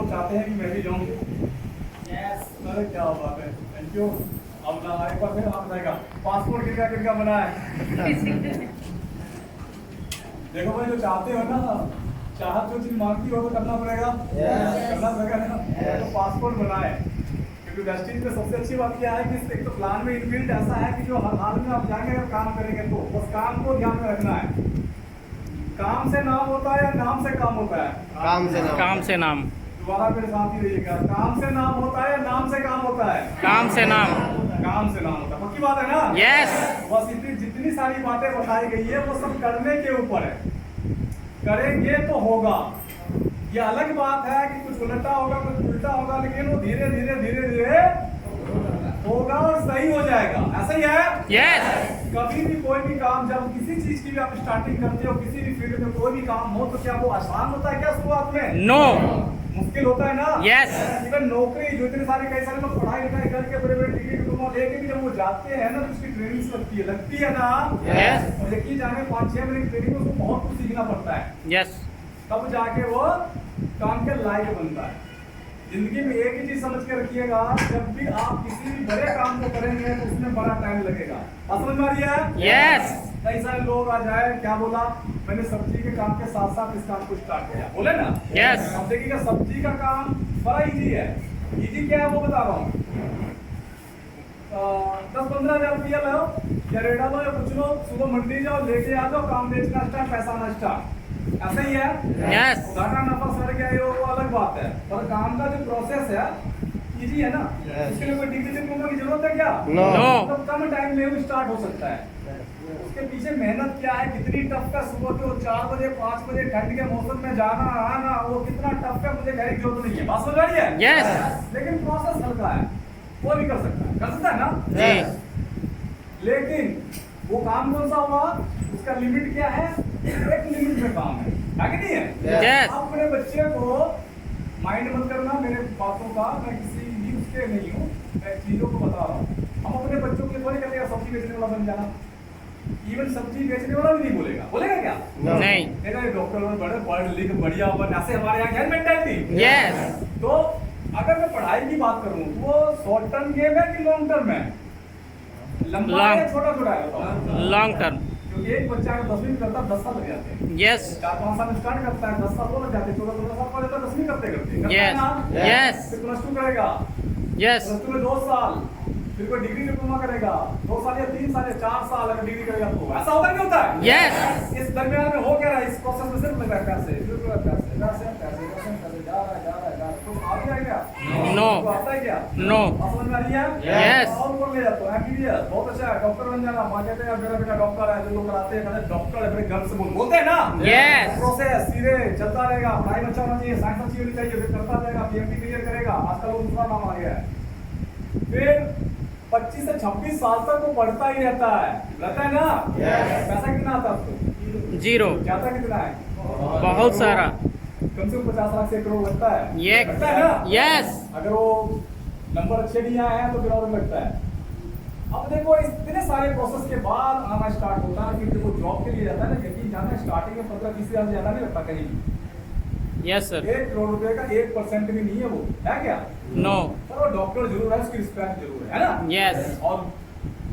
चाहते हैं कि मैं भी जाऊँ। यस, अरे क्या बात है, थैंक यू। अब ना एक बार फिर हाथ रहेगा, पासपोर्ट किनका बना है। देखो भाई, जो चाहते हो ना, चाहत जो चीज मांगती हो तो करना पड़ेगा, करना पड़ेगा ना। तो पासपोर्ट बनाए, क्योंकि वेस्टीज में सबसे अच्छी बात क्या है कि एक तो प्लान में इनबिल्ट ऐसा है कि जो हर हाल में आप जाएंगे अगर काम करेंगे तो उस काम को ध्यान में रखना है। काम से नाम होता है या नाम से काम होता है? काम से नाम। काम से नाम। दोबारा मेरे साथ ही रहिएगा, काम से नाम होता है या नाम से काम होता है? काम से नाम। काम से नाम होता है, पक्की बात है ना? यस। बस इतनी जितनी सारी बातें बताई गई है वो सब करने के ऊपर है। करेंगे तो होगा। ये अलग बात है कि कुछ उल्टा होगा कुछ उल्टा होगा, लेकिन वो धीरे धीरे धीरे धीरे होगा और सही हो जाएगा। ऐसा ही है। यस। कभी भी कोई भी काम, जब किसी चीज की भी आप स्टार्टिंग करते हो, किसी भी फील्ड में कोई भी काम हो, तो क्या वो आसान होता है क्या शुरुआत में? नो। मुश्किल होता है ना। यस। इवन नौकरी, जो इतने सारे कई सारे लोग पढ़ाई लिखाई करके बड़े बड़े डिग्री डिप्लोमा लेके भी जब वो जाते हैं ना, तो उसकी ट्रेनिंग लगती है ना। यस। और यकीन जाने 5-6 महीने की ट्रेनिंग में उसको बहुत कुछ सीखना पड़ता है। यस। तब जाके वो काम के लायक बनता है। जिंदगी में एक ही चीज समझ के रखिएगा, जब भी आप किसी भी बड़े काम को करेंगे तो उसमें बड़ा टाइम लगेगा। समझ में आ रही है? यस। कई सारे लोग आ जाए, क्या बोला मैंने, सब्जी के काम के साथ साथ इस काम को स्टार्ट किया, बोले ना। यस। अब देखिएगा, सब्जी का काम बड़ा इजी है। इजी क्या है वो बता रहा हूँ। 10-15 हजार रुपया लो या रेडा लो या कुछ लो, सुबह मंडी जाओ, लेके आ जाओ, काम बेचना स्टार्ट, पैसा आना स्टार्ट। ऐसा ही है। यस। घाटा नफा सड़ गया ये वो अलग बात है, पर काम का जो प्रोसेस है इजी है ना। इसके लिए कोई डिग्री डिप्लोमा की जरूरत है क्या? नो। तो कम टाइम में वो स्टार्ट हो सकता है। उसके पीछे मेहनत क्या है, कितनी टफ है, सुबह के 4 बजे 5 बजे ठंड के मौसम में जाना आना, वो कितना टफ है मुझे कहने की जरूरत नहीं है। बात समझ आ रही है? यस। लेकिन प्रोसेस हल्का है, वो भी कर सकता है ना। जी। लेकिन वो काम कौन सा हुआ, उसका लिमिट क्या है? एक लिमिट में काम है कि नहीं है? यस। अपने बच्चे को माइंड मत करना मेरे बातों का, मैं किसी न्यूज के नहीं हूँ, मैं चीजों को बता रहा हूँ। हम अपने बच्चों के लिए थोड़ी कहते हैं सब्जी बेचने वाला बन जाना। इवन सब्जी बेचने वाला भी नहीं बोलेगा क्या? नहीं। देखा डॉक्टर बड़े पढ़ लिख बढ़िया बन, ऐसे हमारे यहाँ क्या मेंटालिटी। यस। तो अगर मैं पढ़ाई की बात करूँ तो वो शॉर्ट टर्म गेम है कि लॉन्ग टर्म है? लंबा है छोटा छोटा है? Long term. क्योंकि एक बच्चा अगर 10वीं में करता है 10 साल लग जाते हैं। यस। 4-5 साल में स्टार्ट करता है, 10 साल वो लग जाते हैं, 14-15 साल पढ़ लेता है 10वीं करते यस। यस। फिर +2 करेगा, यस। +2 में 2 साल, फिर कोई डिग्री डिप्लोमा करेगा 2 साल या 3 साल या 4 साल अगर डिग्री करेगा तो ऐसा होता नहीं होता है? यस। इस दरमियान में हो क्या रहा है, इस प्रोसेस में सिर्फ लग रहा है पैसे जा रहा है कुछ आ गया क्या? नो। तो आता है क्या? नो। समझ में आ रही है? यस। और बोल ले जाता है MBBS बहुत अच्छा है, डॉक्टर बन जाना, माँ कहते हैं मेरा बेटा डॉक्टर है, जो लोग कराते हैं कहते हैं डॉक्टर है, अपने घर से बोलते हैं ना। यस। प्रोसेस सीधे चलता रहेगा, पढ़ाई में अच्छा होना चाहिए, साइंस अच्छी होनी चाहिए, फिर करता रहेगा, PhD क्लियर करेगा, आजकल वो दूसरा नाम आ गया है। फिर 25 से 26 साल तक वो पढ़ता ही रहता है ना। पैसा कितना आता है उसको? 0। जाता कितना है? बहुत सारा। कम से कम 50 लाख से 1 करोड़ लगता है। ये लगता है ना? यस। अगर वो नंबर अच्छे नहीं आए हैं तो फिर और लगता है। अब देखो इतने सारे प्रोसेस के बाद आना स्टार्ट होता है, क्योंकि वो जॉब के लिए जाता है ना, यकीन जाना स्टार्टिंग में 15-20 हज़ार ज्यादा नहीं लगता कहीं। Yes sir. 1 करोड़ रुपए का 1% भी नहीं है, वो है क्या? नो। पर वो डॉक्टर जरूर है, उसकी रिस्पेक्ट जरूर है ना। यस। और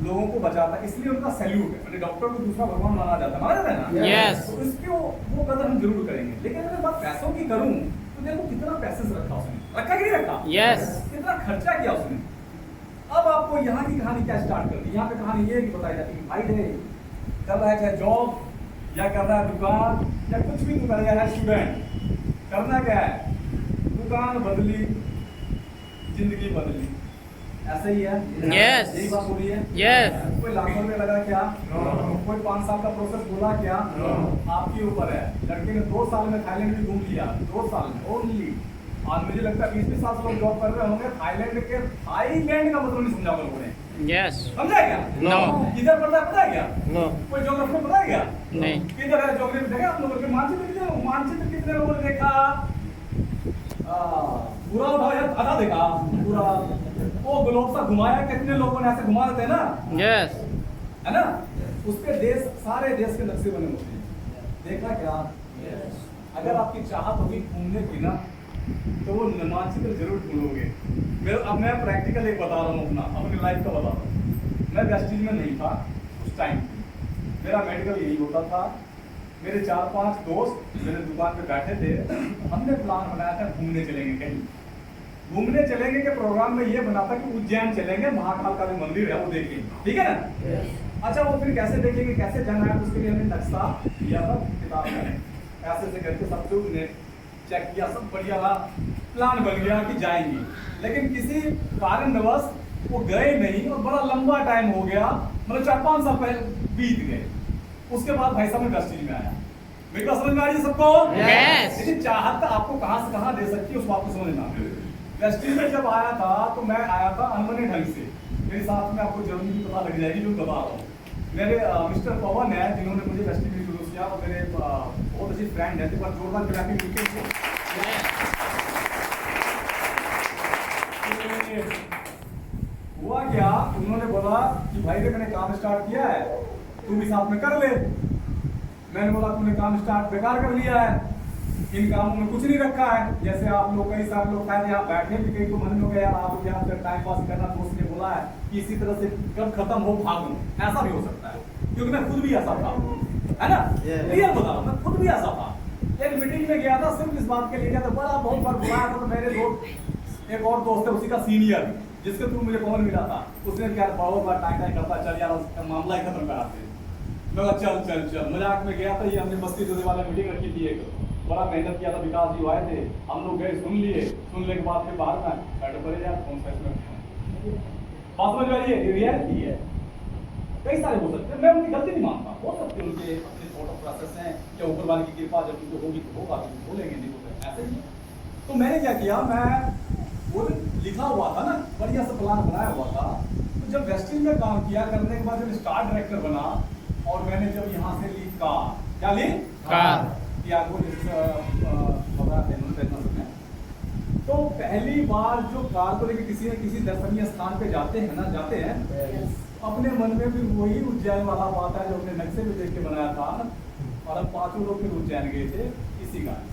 लोगों को बचाता है, इसलिए उनका सैल्यूट है। मतलब डॉक्टर को दूसरा भगवान माना जाता है ना। यस। तो इसकी वो कदर हम जरूर करेंगे। लेकिन अगर बात पैसों की करूं तो देखो कितना पैसे से रखा उसने, रखा कि नहीं रखा? यस। कितना खर्चा किया उसने। अब आपको यहाँ की कहानी क्या स्टार्ट कर दी? यहाँ पे कहानी ये बताई जाती है, भाई है कर रहा है चाहे जॉब या कर रहा है दुकान या कुछ भी कर रहा है स्टूडेंट, करना क्या है? दुकान बदली, जिंदगी बदली, ऐसा ही है। Yes. यही बात हो रही है। Yes. कोई लाखों रुपए लगा क्या? कोई 5 साल का प्रोसेस बोला क्या? आपके ऊपर है। लड़के ने 2 साल में थाईलैंड भी घूम लिया, 2 साल में ओनली। आज मुझे लगता है 20-20 साल से लोग जॉब कर रहे होंगे, थाईलैंड का मतलब नहीं समझा लोगों ने। यस। समझा क्या? No. किधर पड़ता है पता है क्या? नो। कोई ज्योग्राफी पता है क्या? नहीं। किधर है ज्योग्राफी देखा आप लोगों के? मानचित्र कितने लोगों ने देखा? पूरा उठाओ यार, आधा देखा पूरा। वो ग्लोब सा घुमाया, कितने लोगों ने ऐसे घुमा देते हैं ना, यस। है ना? उस पे देश, सारे देश के नक्शे बने होते हैं। देखा क्या? अगर आपकी चाहत होगी घूमने की ना, तो वो मानचित्र जरूर ढूंढोगे। अब मैं प्रैक्टिकल एक बता रहा हूँ अपना, अपनी लाइफ का बता रहा हूँ। मैं वेस्टीज में नहीं था उस टाइम, मेरा मेडिकल यही होता था। मेरे 4-5 दोस्त मेरे दुकान पे बैठे थे, हमने प्लान बनाया था घूमने चलेंगे कहीं, घूमने चलेंगे के प्रोग्राम में ये बना था कि उज्जैन चलेंगे, महाकाल का जो मंदिर है वो देखेंगे, ठीक है ना। अच्छा वो फिर कैसे देखेंगे, कैसे जाना है, उसके लिए हमने नक्शा किया था किताब में, ऐसे से करके सब कुछ ने चेक किया, सब बढ़िया रहा, प्लान बन गया कि जाएंगे। लेकिन किसी कारणवश वो गए नहीं और बड़ा लंबा टाइम हो गया, मतलब 4-5 साल पहले बीत गए। उसके बाद भाई साहब मैं वेस्टीज में आया। मेरी बात समझ में आ रही है सबको? Yes. लेकिन चाहत आपको कहां से कहां दे सकती है उस बात को समझना। वेस्टीज में जब आया था तो मैं आया था अनबने ढंग से, मेरे साथ में आपको जर्नी की पता लग जाएगी जो बता रहा हूँ। मेरे मिस्टर पवन है जिन्होंने मुझे वेस्टीज में इंट्रोड्यूस किया, और मेरे बहुत अच्छी फ्रेंड है, तो जोरदार ग्राफिक हुआ क्या, उन्होंने बोला कि भाई देख मैंने काम स्टार्ट किया है, तू भी साथ में कर ले। मैंने बोला तुमने काम स्टार्ट बेकार कर लिया है, इन कामों में कुछ नहीं रखा है। जैसे आप लोग कई सारे लोग शायद यहाँ बैठे भी, कई को मन में गया आप लोग यहाँ पे टाइम पास करना, दोस्त ने बोला है कि इसी तरह से कब खत्म हो भागूं, ऐसा भी हो सकता है, क्योंकि मैं खुद भी ऐसा था, है ना, रियल बता रहा हूँ, मैं खुद भी ऐसा था। एक मीटिंग में गया था सिर्फ इस बात के लिए गया था, बड़ा बहुत बार बुलाया था, तो मेरे दोस्त एक और दोस्त है उसी का सीनियर, जिसके थ्रू मुझे पवन मिला था, उसने क्या बहुत बार टाइम करता, चल यार उसका मामला ही खत्म कराते। मैं चल चल चल मजाक में गया था, ये हमने बस्ती जोड़े वाला मीटिंग रखी थी, एक बड़ा मेहनत किया था, विकास जी आए थे, हम लोग गए, सुन लिए, सुनने के बाद फिर बाहर में बैठे पड़े यार कौन सा इसमें बात समझ में आ रही है, रियलिटी है। कई सारे हो सकते हैं, मैं उनकी गलती नहीं मानता, हो सकते हैं उनके अपने थॉट ऑफ प्रोसेस हैं, या ऊपर वाले की कृपा जब उनको होगी तो होगा, तो बोलेंगे नहीं तो ऐसे ही। तो मैंने क्या किया, मैं वो लिखा हुआ था ना, बढ़िया सा प्लान बनाया हुआ था, तो जब वेस्टीज में काम किया, करने के बाद जब स्टार डायरेक्टर बना, और मैंने जब यहाँ से ली कार, क्या ली कार, यागो तो पहली बार जो कार को लेकर किसी न किसी दर्शनीय स्थान पे जाते हैं ना, जाते हैं, अपने मन में भी वही उज्जैन वाला बात है जो अपने नक्शे में देख के बनाया था, और हम 5 लोग फिर उज्जैन गए थे इसी गाड़ी।